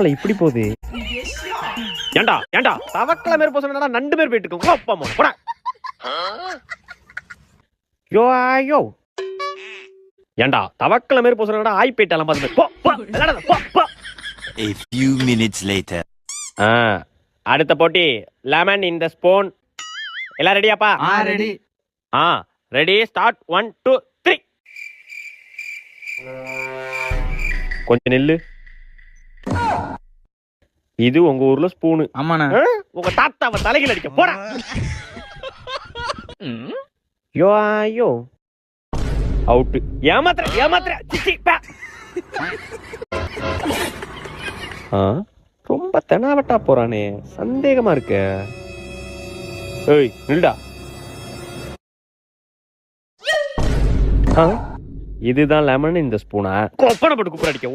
இப்படி போகுது. ஏண்டா ஏண்டா தவக்கல மேல போசனடா நண்டு பேர் போயிட்டு இருக்கு. அப்பா அம்மா போடா. யோ ஐயோ. ஏண்டா தவக்கல மேல போசனடா ஆய் போய்ட்டாலாம் பாத்து. போ போ விளையாடாத போ போ. A few minutes later. அடுத்த போட்டி லெமன் இன் தி ஸ்பூன். எல்லாம் ரெடியாப்பா? ரெடி. Ready start 1 2 3. கொஞ்சம் நில்லு. இது உங்க ஊர்ல ஸ்பூன். ஆமாண்ணா. உங்க தாத்தாவை தலையில அடிக்க போடா. யோ ஐயோ. அவுட். ஏமாத்துற சிச்சி பா. ரொம்ப தெனாவட்டா போறானே, சந்தேகமா இருக்கு. ஏய் நில்டா. இதுதான் லெமன் இந்த ஸ்பூனா? கொப்பனை போட்டு குப்புற அடிக்க.